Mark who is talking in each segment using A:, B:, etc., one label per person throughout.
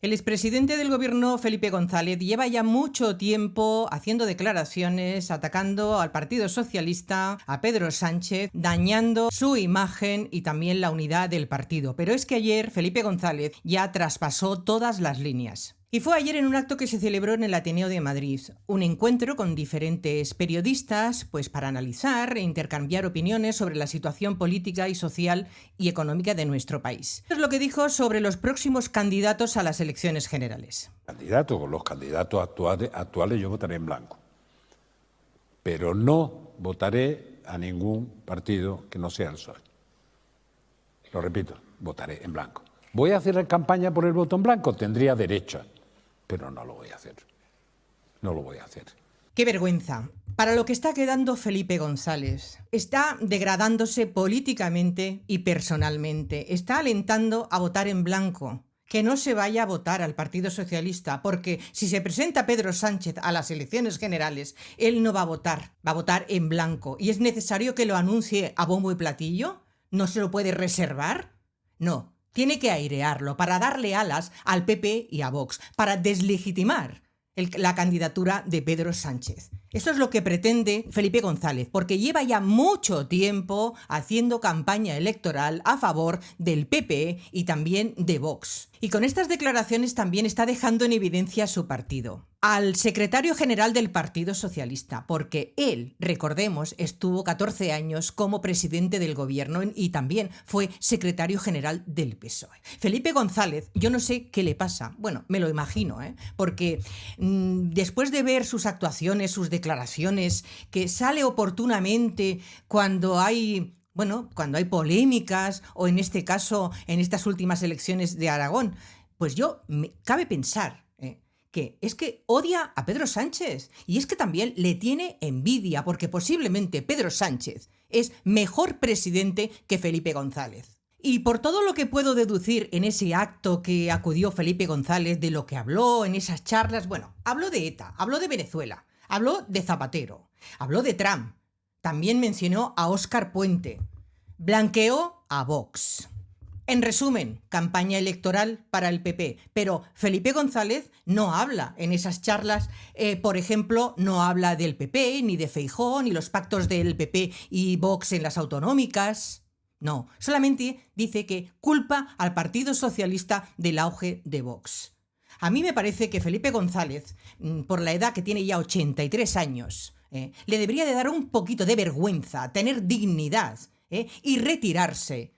A: El expresidente del gobierno, Felipe González, lleva ya mucho tiempo haciendo declaraciones, atacando al Partido Socialista, a Pedro Sánchez, dañando su imagen y también la unidad del partido. Pero es que ayer Felipe González ya traspasó todas las líneas. Y fue ayer en un acto que se celebró en el Ateneo de Madrid, un encuentro con diferentes periodistas, pues para analizar e intercambiar opiniones sobre la situación política y social y económica de nuestro país. Es lo que dijo sobre los próximos candidatos a las elecciones generales.
B: Los candidatos actuales yo votaré en blanco, pero no votaré a ningún partido que no sea el PSOE. Lo repito, votaré en blanco. ¿Voy a hacer campaña por el voto en blanco? Tendría derecho, pero no lo voy a hacer. No lo voy a hacer.
A: ¡Qué vergüenza! Para lo que está quedando Felipe González. Está degradándose políticamente y personalmente. Está alentando a votar en blanco. Que no se vaya a votar al Partido Socialista, porque si se presenta Pedro Sánchez a las elecciones generales, él no va a votar en blanco. ¿Y es necesario que lo anuncie a bombo y platillo? ¿No se lo puede reservar? No, tiene que airearlo para darle alas al PP y a Vox, para deslegitimar la candidatura de Pedro Sánchez. Eso es lo que pretende Felipe González, porque lleva ya mucho tiempo haciendo campaña electoral a favor del PP y también de Vox. Y con estas declaraciones también está dejando en evidencia a su partido, al secretario general del Partido Socialista, porque él, recordemos, estuvo 14 años como presidente del gobierno y también fue secretario general del PSOE. Felipe González, yo no sé qué le pasa, bueno, me lo imagino, porque después de ver sus actuaciones, sus declaraciones, que sale oportunamente cuando hay polémicas o en este caso, en estas últimas elecciones de Aragón, pues cabe pensar que es que odia a Pedro Sánchez y es que también le tiene envidia porque posiblemente Pedro Sánchez es mejor presidente que Felipe González. Y por todo lo que puedo deducir en ese acto que acudió Felipe González, de lo que habló en esas charlas, habló de ETA, habló de Venezuela, habló de Zapatero, habló de Trump, también mencionó a Óscar Puente, blanqueó a Vox. En resumen, campaña electoral para el PP, pero Felipe González no habla en esas charlas, por ejemplo, no habla del PP, ni de Feijóo, ni los pactos del PP y Vox en las autonómicas. No, solamente dice que culpa al Partido Socialista del auge de Vox. A mí me parece que Felipe González, por la edad que tiene ya 83 años, le debería de dar un poquito de vergüenza, tener dignidad y retirarse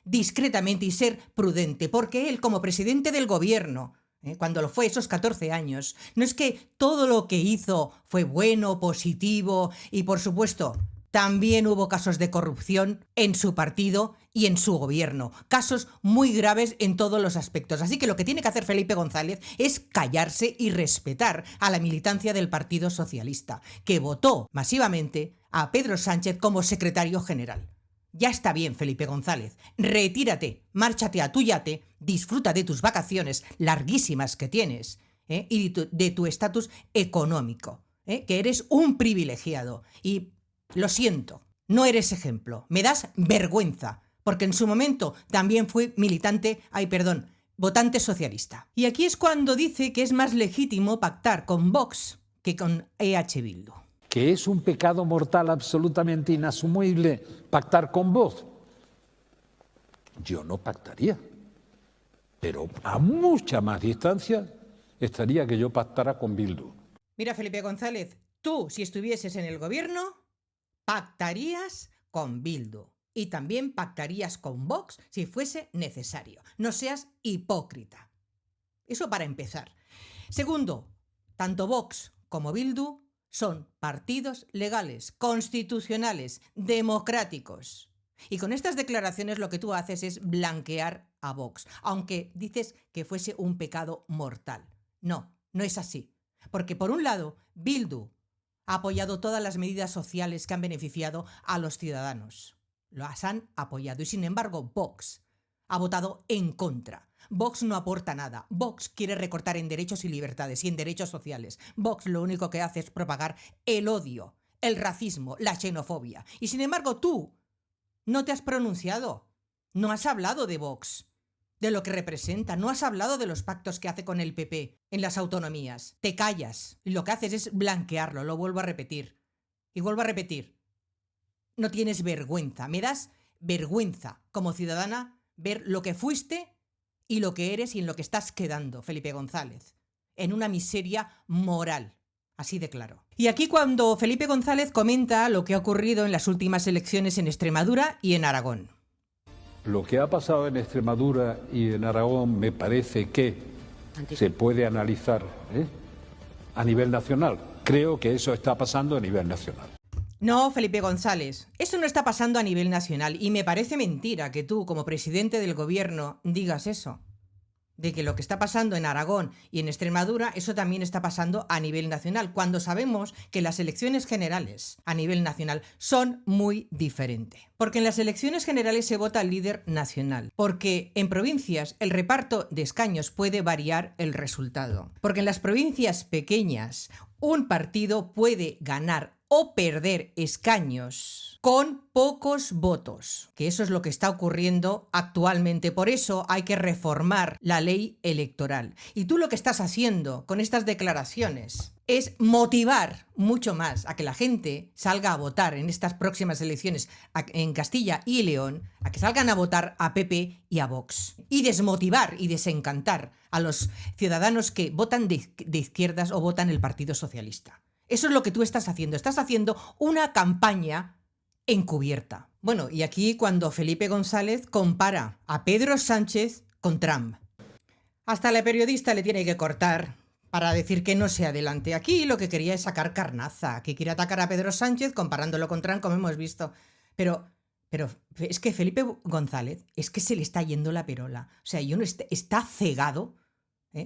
A: discretamente y ser prudente, porque él como presidente del gobierno, cuando lo fue esos 14 años, no es que todo lo que hizo fue bueno, positivo y por supuesto también hubo casos de corrupción en su partido y en su gobierno, casos muy graves en todos los aspectos. Así que lo que tiene que hacer Felipe González es callarse y respetar a la militancia del Partido Socialista, que votó masivamente a Pedro Sánchez como secretario general. Ya está bien, Felipe González. Retírate, márchate a tu yate, disfruta de tus vacaciones larguísimas que tienes y de tu estatus económico, que eres un privilegiado. Y lo siento, no eres ejemplo. Me das vergüenza, porque en su momento también fui votante socialista. Y aquí es cuando dice que es más legítimo pactar con Vox que con EH Bildu.
B: ¿Que es un pecado mortal absolutamente inasumible pactar con Vox? Yo no pactaría, pero a mucha más distancia estaría que yo pactara con Bildu.
A: Mira, Felipe González, tú, si estuvieses en el gobierno, pactarías con Bildu y también pactarías con Vox si fuese necesario. No seas hipócrita. Eso para empezar. Segundo, tanto Vox como Bildu son partidos legales, constitucionales, democráticos. Y con estas declaraciones lo que tú haces es blanquear a Vox, aunque dices que fuese un pecado mortal. No, no es así. Porque por un lado, Bildu ha apoyado todas las medidas sociales que han beneficiado a los ciudadanos. Las han apoyado y sin embargo Vox ha votado en contra. Vox no aporta nada. Vox quiere recortar en derechos y libertades y en derechos sociales. Vox lo único que hace es propagar el odio, el racismo, la xenofobia. Y sin embargo tú no te has pronunciado, no has hablado de Vox. de lo que representa. No has hablado de los pactos que hace con el PP en las autonomías. Te callas y lo que haces es blanquearlo. Lo vuelvo a repetir. Y vuelvo a repetir. No tienes vergüenza. Me das vergüenza como ciudadana ver lo que fuiste y lo que eres y en lo que estás quedando, Felipe González. En una miseria moral. Así de claro. Y aquí cuando Felipe González comenta lo que ha ocurrido en las últimas elecciones en Extremadura y en Aragón.
B: Lo que ha pasado en Extremadura y en Aragón me parece que se puede analizar a nivel nacional. Creo que eso está pasando a nivel nacional.
A: No, Felipe González, eso no está pasando a nivel nacional y me parece mentira que tú, como presidente del gobierno, digas eso. De que lo que está pasando en Aragón y en Extremadura, eso también está pasando a nivel nacional, cuando sabemos que las elecciones generales a nivel nacional son muy diferentes. Porque en las elecciones generales se vota al líder nacional, porque en provincias el reparto de escaños puede variar el resultado, porque en las provincias pequeñas un partido puede ganar o perder escaños con pocos votos, que eso es lo que está ocurriendo actualmente. Por eso hay que reformar la ley electoral. Y tú lo que estás haciendo con estas declaraciones es motivar mucho más a que la gente salga a votar en estas próximas elecciones en Castilla y León, a que salgan a votar a PP y a Vox. Y desmotivar y desencantar a los ciudadanos que votan de izquierdas o votan el Partido Socialista. Eso es lo que tú estás haciendo. Estás haciendo una campaña encubierta. Bueno, y aquí cuando Felipe González compara a Pedro Sánchez con Trump. Hasta la periodista le tiene que cortar para decir que no se adelante. Aquí lo que quería es sacar carnaza, que quiere atacar a Pedro Sánchez comparándolo con Trump, como hemos visto. Pero es que Felipe González, es que se le está yendo la perola. O sea, está cegado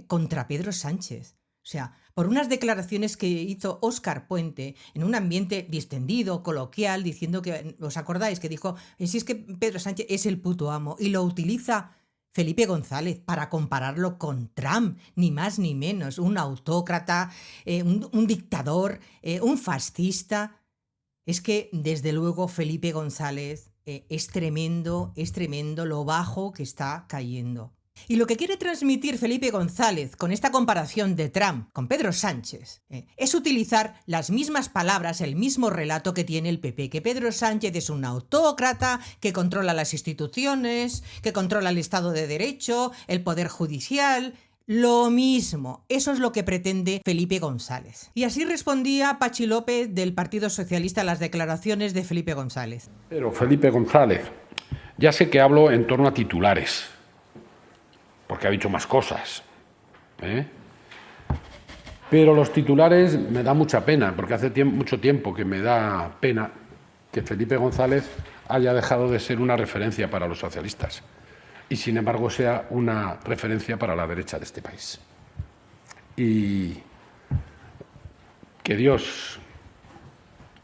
A: contra Pedro Sánchez. O sea, por unas declaraciones que hizo Óscar Puente en un ambiente distendido, coloquial, diciendo que, ¿os acordáis? Que dijo, si es que Pedro Sánchez es el puto amo, y lo utiliza Felipe González para compararlo con Trump, ni más ni menos, un autócrata, un dictador, un fascista. Es que, desde luego, Felipe González es tremendo lo bajo que está cayendo. Y lo que quiere transmitir Felipe González con esta comparación de Trump con Pedro Sánchez es utilizar las mismas palabras, el mismo relato que tiene el PP, que Pedro Sánchez es un autócrata, que controla las instituciones, que controla el Estado de Derecho, el Poder Judicial. Lo mismo, eso es lo que pretende Felipe González. Y así respondía Pachi López del Partido Socialista a las declaraciones de Felipe González.
C: Pero Felipe González, ya sé que hablo en torno a titulares, porque ha dicho más cosas, pero los titulares me da mucha pena, porque hace mucho tiempo que me da pena que Felipe González haya dejado de ser una referencia para los socialistas y, sin embargo, sea una referencia para la derecha de este país. Y que Dios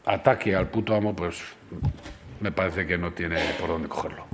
C: ataque al puto amo, pues me parece que no tiene por dónde cogerlo.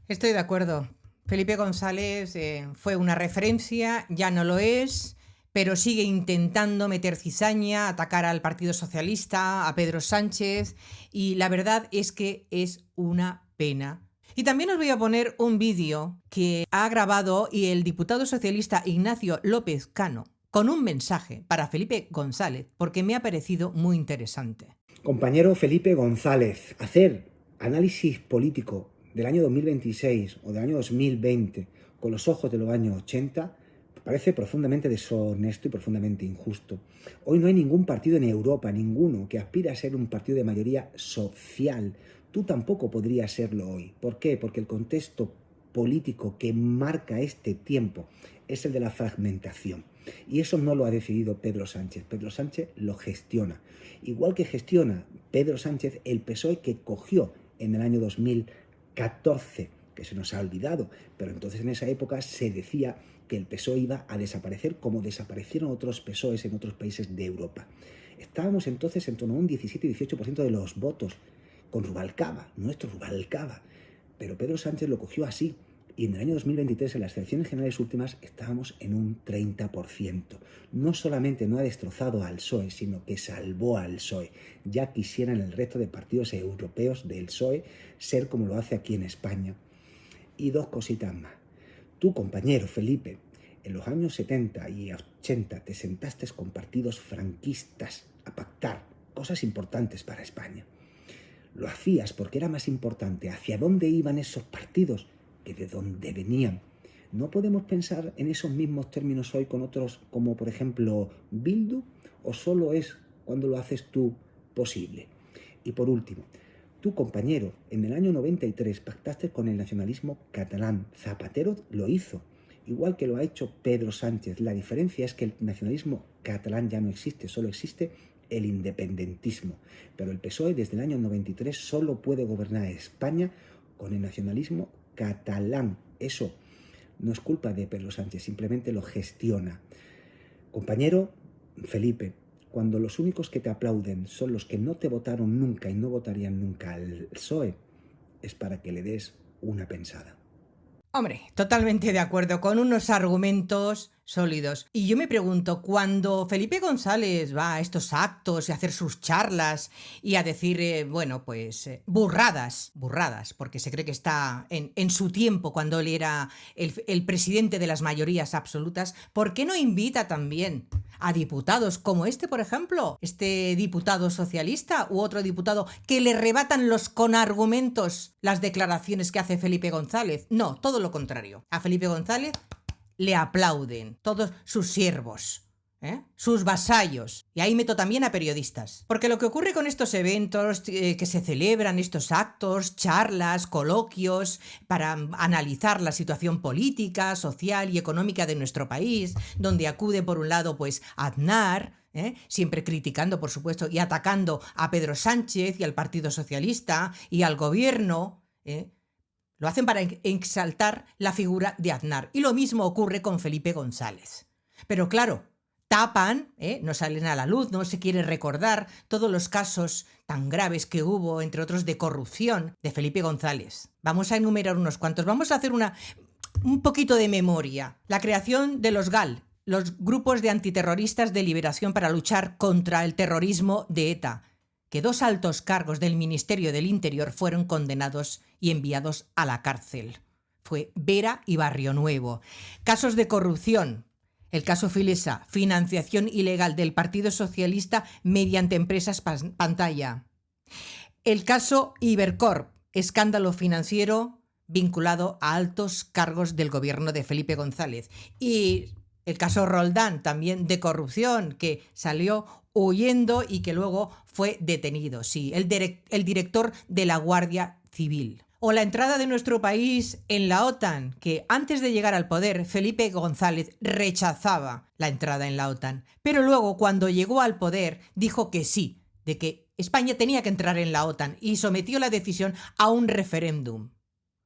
A: Estoy de acuerdo. Felipe González fue una referencia, ya no lo es, pero sigue intentando meter cizaña, atacar al Partido Socialista, a Pedro Sánchez, y la verdad es que es una pena. Y también os voy a poner un vídeo que ha grabado el diputado socialista Ignacio López Cano con un mensaje para Felipe González, porque me ha parecido muy interesante.
D: Compañero Felipe González, hacer análisis político del año 2026 o del año 2020 con los ojos de los años 80 parece profundamente deshonesto y profundamente injusto. Hoy no hay ningún partido en Europa, ninguno, que aspire a ser un partido de mayoría social. Tú tampoco podrías serlo hoy. ¿Por qué? Porque el contexto político que marca este tiempo es el de la fragmentación. Y eso no lo ha decidido Pedro Sánchez. Pedro Sánchez lo gestiona. Igual que gestiona Pedro Sánchez el PSOE que cogió en el año 2014, que se nos ha olvidado, pero entonces en esa época se decía que el PSOE iba a desaparecer como desaparecieron otros PSOEs en otros países de Europa. Estábamos entonces en torno a un 17-18% de los votos con Rubalcaba, nuestro Rubalcaba, pero Pedro Sánchez lo cogió así. Y en el año 2023, en las elecciones generales últimas, estábamos en un 30%. No solamente no ha destrozado al PSOE, sino que salvó al PSOE. Ya quisieran el resto de partidos europeos del PSOE ser como lo hace aquí en España. Y dos cositas más. Tú, compañero Felipe, en los años 70 y 80 te sentaste con partidos franquistas a pactar cosas importantes para España. Lo hacías porque era más importante hacia dónde iban esos partidos que de dónde venían. ¿No podemos pensar en esos mismos términos hoy con otros como por ejemplo Bildu? ¿O solo es cuando lo haces tú posible? Y por último, tu compañero en el año 93 pactaste con el nacionalismo catalán. Zapatero lo hizo, igual que lo ha hecho Pedro Sánchez. La diferencia es que el nacionalismo catalán ya no existe, solo existe el independentismo. Pero el PSOE desde el año 93 solo puede gobernar España con el nacionalismo catalán. Eso no es culpa de Pedro Sánchez, simplemente lo gestiona. Compañero Felipe, cuando los únicos que te aplauden son los que no te votaron nunca y no votarían nunca al PSOE, es para que le des una pensada.
A: Hombre, totalmente de acuerdo, con unos argumentos sólidos. Y yo me pregunto, cuando Felipe González va a estos actos y a hacer sus charlas y a decir, burradas, porque se cree que está en su tiempo cuando él era el presidente de las mayorías absolutas, ¿por qué no invita también a diputados como este, por ejemplo, este diputado socialista u otro diputado que le rebatan con argumentos las declaraciones que hace Felipe González? No, todo lo contrario. A Felipe González le aplauden todos sus siervos, sus vasallos. Y ahí meto también a periodistas. Porque lo que ocurre con estos eventos que se celebran, estos actos, charlas, coloquios, para analizar la situación política, social y económica de nuestro país, donde acude por un lado pues Aznar, siempre criticando, por supuesto, y atacando a Pedro Sánchez y al Partido Socialista y al gobierno, lo hacen para exaltar la figura de Aznar. Y lo mismo ocurre con Felipe González. Pero claro, tapan, no salen a la luz, no se quiere recordar todos los casos tan graves que hubo, entre otros de corrupción, de Felipe González. Vamos a enumerar unos cuantos. Vamos a hacer un poquito de memoria. La creación de los GAL, los grupos de antiterroristas de liberación para luchar contra el terrorismo de ETA, que 2 altos cargos del Ministerio del Interior fueron condenados y enviados a la cárcel. Fue Vera y Barrio Nuevo. Casos de corrupción. El caso Filesa, financiación ilegal del Partido Socialista mediante empresas pantalla. El caso Ibercorp, escándalo financiero vinculado a altos cargos del gobierno de Felipe González. Y el caso Roldán, también de corrupción, que salió huyendo y que luego fue detenido. Sí, el director de la Guardia Civil. O la entrada de nuestro país en la OTAN, que antes de llegar al poder, Felipe González rechazaba la entrada en la OTAN. Pero luego, cuando llegó al poder, dijo que sí, de que España tenía que entrar en la OTAN y sometió la decisión a un referéndum,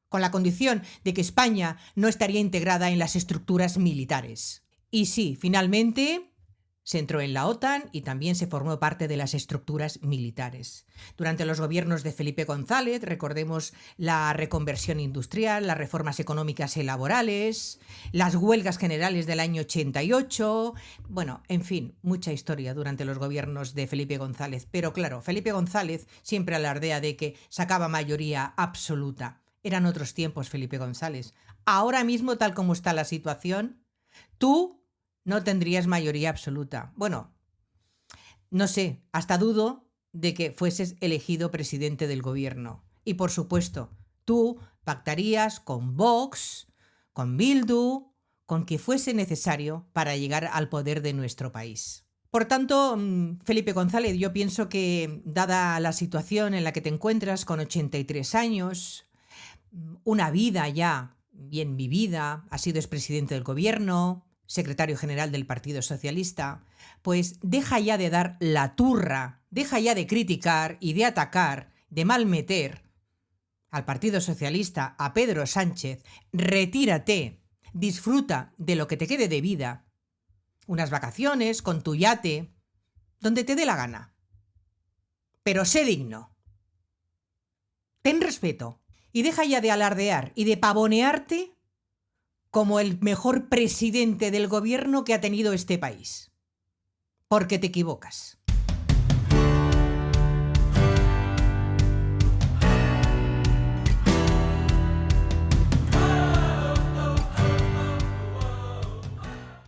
A: con la condición de que España no estaría integrada en las estructuras militares. Y sí, finalmente se entró en la OTAN y también se formó parte de las estructuras militares. Durante los gobiernos de Felipe González, recordemos la reconversión industrial, las reformas económicas y laborales, las huelgas generales del año 88, bueno, en fin, mucha historia durante los gobiernos de Felipe González. Pero claro, Felipe González siempre alardea de que sacaba mayoría absoluta. Eran otros tiempos, Felipe González. Ahora mismo, tal como está la situación, tú no tendrías mayoría absoluta. Bueno, no sé, hasta dudo de que fueses elegido presidente del gobierno. Y por supuesto, tú pactarías con Vox, con Bildu, con que fuese necesario para llegar al poder de nuestro país. Por tanto, Felipe González, yo pienso que, dada la situación en la que te encuentras con 83 años, una vida ya bien vivida, has sido expresidente del gobierno, secretario general del Partido Socialista, pues deja ya de dar la turra, deja ya de criticar y de atacar, de malmeter al Partido Socialista, a Pedro Sánchez. Retírate, disfruta de lo que te quede de vida, unas vacaciones con tu yate, donde te dé la gana. Pero sé digno. Ten respeto y deja ya de alardear y de pavonearte como el mejor presidente del gobierno que ha tenido este país. Porque te equivocas.